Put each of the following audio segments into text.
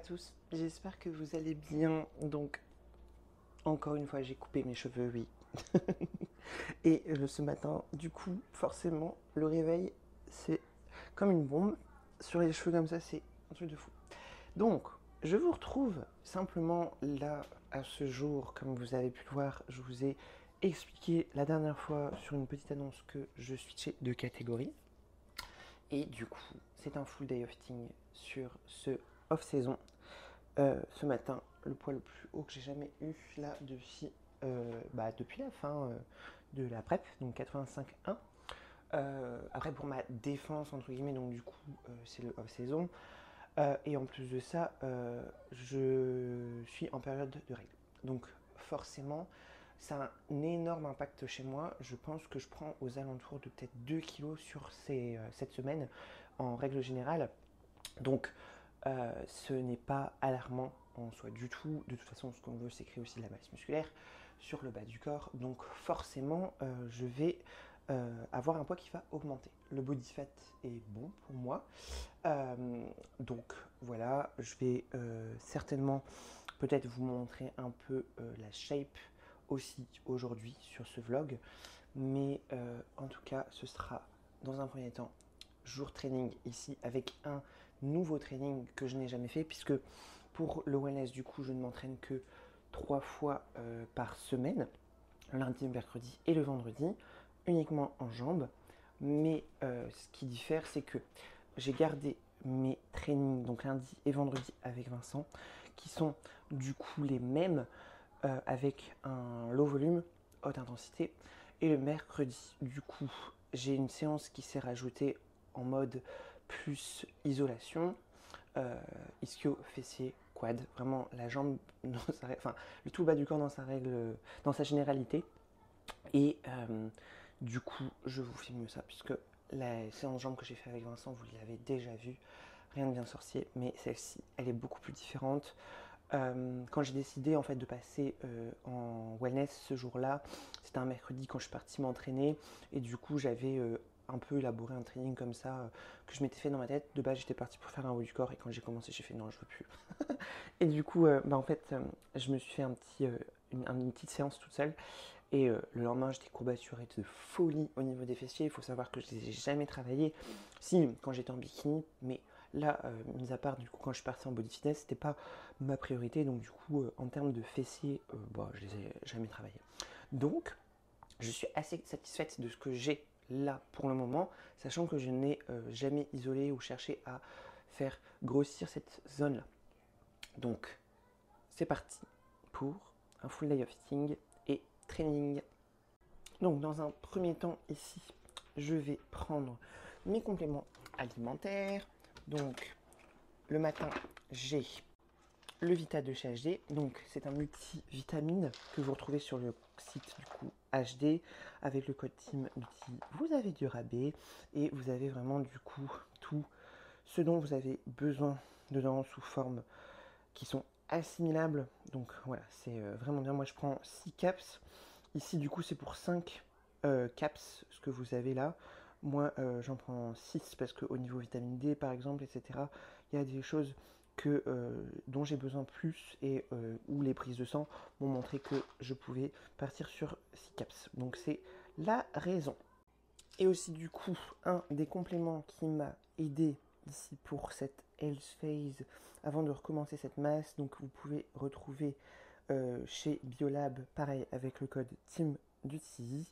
à tous, j'espère que vous allez bien. Donc, encore une fois, j'ai coupé mes cheveux, oui. Et ce matin, du coup, forcément, le réveil, c'est comme une bombe. Sur les cheveux comme ça, c'est un truc de fou. Donc, je vous retrouve simplement là, à ce jour, comme vous avez pu le voir, je vous ai expliqué la dernière fois sur une petite annonce que je switchais de catégorie. Et du coup, c'est un full day lifting sur ce off-saison. Ce matin, le poids le plus haut que j'ai jamais eu là depuis la fin de la prep, donc 85,1. Après pour ma défense entre guillemets, donc du coup c'est le off-saison. Et en plus de ça, je suis en période de règles. Donc forcément, ça a un énorme impact chez moi. Je pense que je prends aux alentours de peut-être 2 kilos sur cette semaine en règle générale. Donc ce n'est pas alarmant en soi du tout. De toute façon, ce qu'on veut, c'est créer aussi de la masse musculaire sur le bas du corps. Donc forcément, je vais avoir un poids qui va augmenter. Le body fat est bon pour moi. Donc voilà, je vais certainement peut-être vous montrer un peu la shape aussi aujourd'hui sur ce vlog. Mais en tout cas, ce sera dans un premier temps jour training ici avec un nouveau training que je n'ai jamais fait, puisque pour le wellness du coup je ne m'entraîne que 3 fois par semaine, le lundi, le mercredi et le vendredi, uniquement en jambes. Mais ce qui diffère, c'est que j'ai gardé mes trainings donc lundi et vendredi avec Vincent, qui sont du coup les mêmes avec un low volume, haute intensité. Et le mercredi, du coup, j'ai une séance qui s'est rajoutée en mode plus isolation, ischio, fessier, quad, vraiment la jambe, enfin le tout bas du corps dans sa règle, dans sa généralité. Et du coup, je vous filme ça puisque la séance jambes que j'ai fait avec Vincent, vous l'avez déjà vu, rien de bien sorcier, mais celle-ci, elle est beaucoup plus différente. Quand j'ai décidé en fait de passer en wellness ce jour-là, c'était un mercredi quand je suis partie m'entraîner et du coup j'avais un peu élaboré un training comme ça que je m'étais fait dans ma tête. De base j'étais partie pour faire un haut du corps et quand j'ai commencé j'ai fait non je veux plus. Et du coup en fait je me suis fait une petite séance toute seule et le lendemain j'étais courbaturée de folie au niveau des fessiers. Il faut savoir que je les ai jamais travaillés. Si quand j'étais en bikini, mais là, mis à part du coup quand je suis partie en body fitness, c'était pas ma priorité. Donc du coup, en termes de fessiers, je les ai jamais travaillés. Donc, je suis assez satisfaite de ce que j'ai là pour le moment, sachant que je n'ai jamais isolé ou cherché à faire grossir cette zone-là. Donc, c'est parti pour un full day of lifting et training. Donc, dans un premier temps, ici, je vais prendre mes compléments alimentaires. Donc, le matin, j'ai le Vita de chez HD. Donc, c'est un multivitamine que vous retrouvez sur le site du coup HD. Avec le code Team Nutri, vous avez du rabais et vous avez vraiment du coup tout ce dont vous avez besoin dedans sous forme qui sont assimilables. Donc voilà, c'est vraiment bien. Moi, je prends 6 caps. Ici, du coup, c'est pour 5 caps, ce que vous avez là. Moi, j'en prends 6 parce qu'au niveau vitamine D, par exemple, etc., il y a des choses dont j'ai besoin plus et où les prises de sang m'ont montré que je pouvais partir sur 6 caps. Donc, c'est la raison. Et aussi, du coup, un des compléments qui m'a aidé ici pour cette health phase avant de recommencer cette masse. Donc, vous pouvez retrouver chez Biolab, pareil, avec le code Team du TI.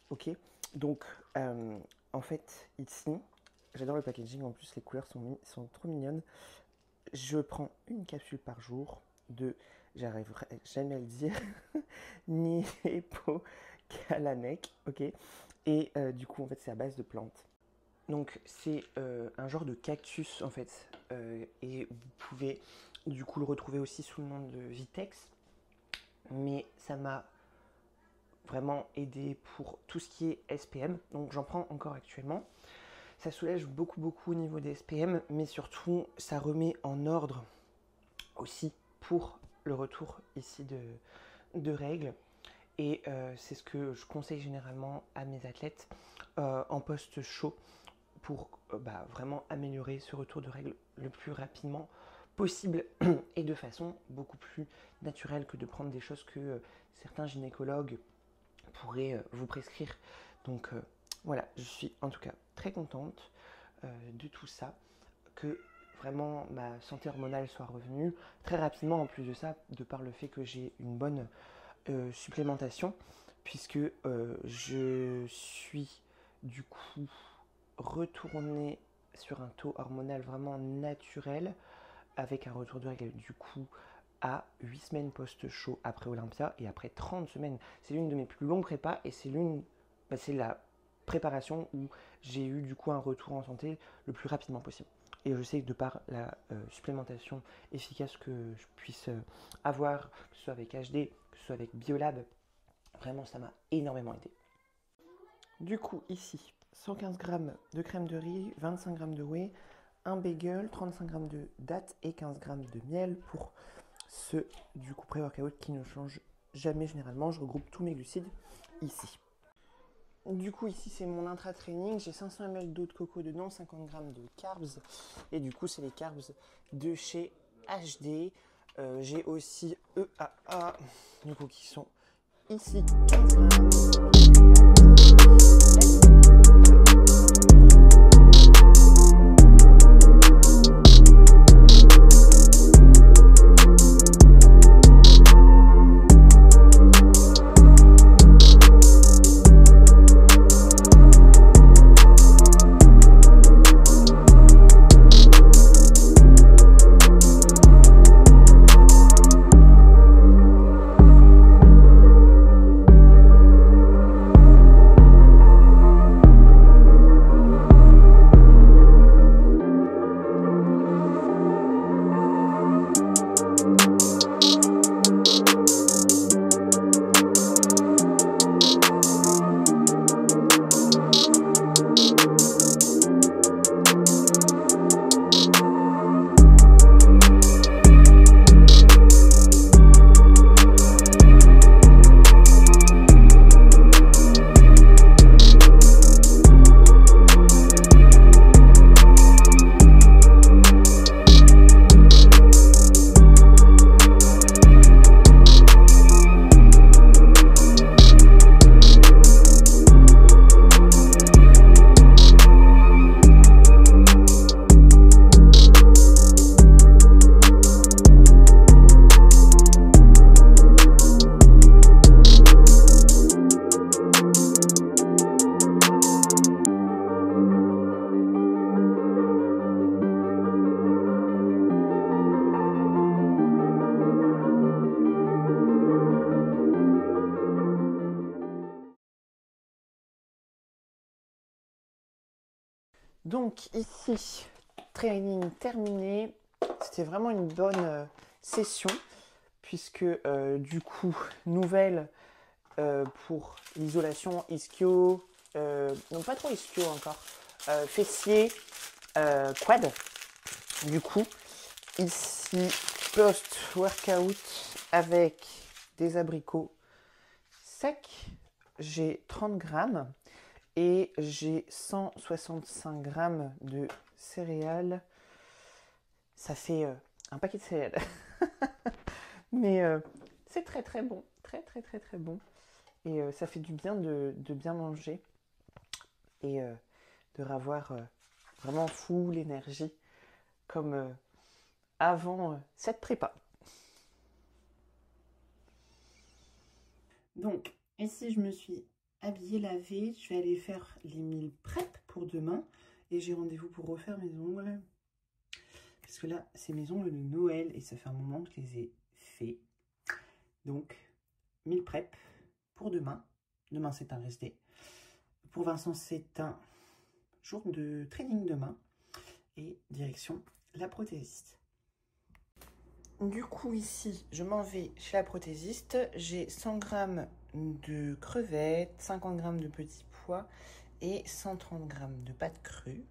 Ok, donc en fait, ici, j'adore le packaging, en plus les couleurs sont trop mignonnes. Je prends une capsule par jour de, j'arriverai jamais à le dire, Niepocalanek, ok. Et du coup, en fait, c'est à base de plantes. Donc, c'est un genre de cactus, en fait. Et vous pouvez, du coup, le retrouver aussi sous le nom de Vitex. Mais ça m'a vraiment aidé pour tout ce qui est SPM. Donc, j'en prends encore actuellement. Ça soulage beaucoup, beaucoup au niveau des SPM. Mais surtout, ça remet en ordre aussi pour le retour ici de règles. Et c'est ce que je conseille généralement à mes athlètes en post-show pour vraiment améliorer ce retour de règles le plus rapidement possible et de façon beaucoup plus naturelle que de prendre des choses que certains gynécologues pourraient vous prescrire. Donc voilà, je suis en tout cas très contente de tout ça, que vraiment ma santé hormonale soit revenue très rapidement, en plus de ça, de par le fait que j'ai une bonne supplémentation, puisque je suis du coup retournée sur un taux hormonal vraiment naturel, avec un retour de règles du coup à 8 semaines post-show après Olympia et après 30 semaines. C'est l'une de mes plus longues prépas et c'est la préparation où j'ai eu du coup un retour en santé le plus rapidement possible. Et je sais que de par la supplémentation efficace que je puisse avoir, que ce soit avec HD, que ce soit avec Biolab, vraiment ça m'a énormément aidé. Du coup ici, 115 g de crème de riz, 25 g de whey, un bagel, 35 g de dattes et 15 g de miel pour ce du coup pré-workout qui ne change jamais généralement. Je regroupe tous mes glucides ici. Du coup ici c'est mon intra-training, j'ai 500 ml d'eau de coco dedans, 50 g de carbs et du coup c'est les carbs de chez HD. J'ai aussi EAA du coup qui sont ici 15 g. Donc ici, training terminé. C'était vraiment une bonne session puisque du coup, nouvelle pour l'isolation ischio, non pas trop ischio encore, fessier, quad. Du coup, ici, post-workout avec des abricots secs. J'ai 30 grammes. Et j'ai 165 grammes de céréales. Ça fait un paquet de céréales. Mais c'est très très bon. Très très très très bon. Et ça fait du bien de bien manger. Et de revoir vraiment full énergie. Comme avant cette prépa. Donc, ici je me suis habillée, lavée, je vais aller faire les meal prep pour demain et j'ai rendez-vous pour refaire mes ongles parce que là c'est mes ongles de Noël et ça fait un moment que je les ai faits. Donc meal prep pour demain. Demain c'est un rest day. Pour Vincent c'est un jour de training demain et direction la prothésiste. Du coup ici je m'en vais chez la prothésiste, j'ai 100 g de crevettes, 50 g de petits pois et 130 g de pâtes crues.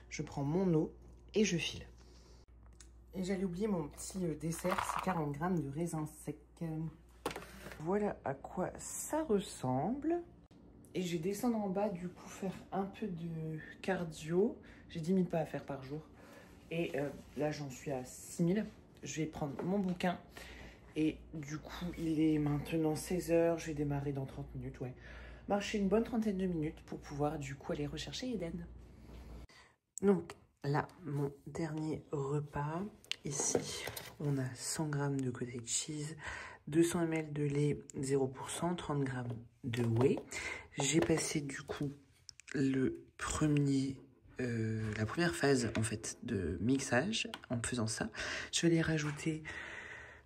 Je prends mon eau et je file. Et j'allais oublier mon petit dessert, c'est 40 g de raisins secs. Voilà à quoi ça ressemble. Et je vais descendre en bas du coup faire un peu de cardio. J'ai 10 000 pas à faire par jour. Et là, j'en suis à 6000. Je vais prendre mon bouquin. Et du coup, il est maintenant 16 h. Je vais démarrer dans 30 minutes, ouais. Marcher une bonne trentaine de minutes pour pouvoir du coup aller rechercher Eden. Donc là, mon dernier repas. Ici, on a 100 g de cottage cheese, 200 ml de lait 0%, 30 g de whey. J'ai passé du coup la première phase en fait de mixage en faisant ça. Je vais aller rajouter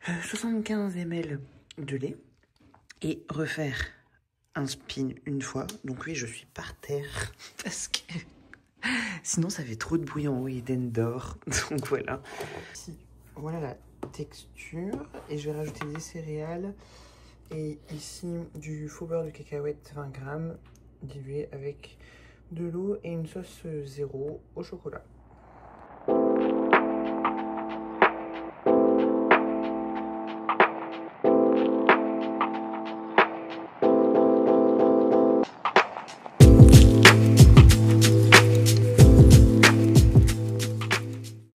75 ml de lait et refaire un spin une fois. Donc oui, je suis par terre parce que sinon ça fait trop de bruit en haut. Eden dort. Donc voilà. Ici, voilà la texture. Et je vais rajouter des céréales. Et ici, du faux beurre de cacahuète 20 g dilué avec de l'eau et une sauce 0 au chocolat.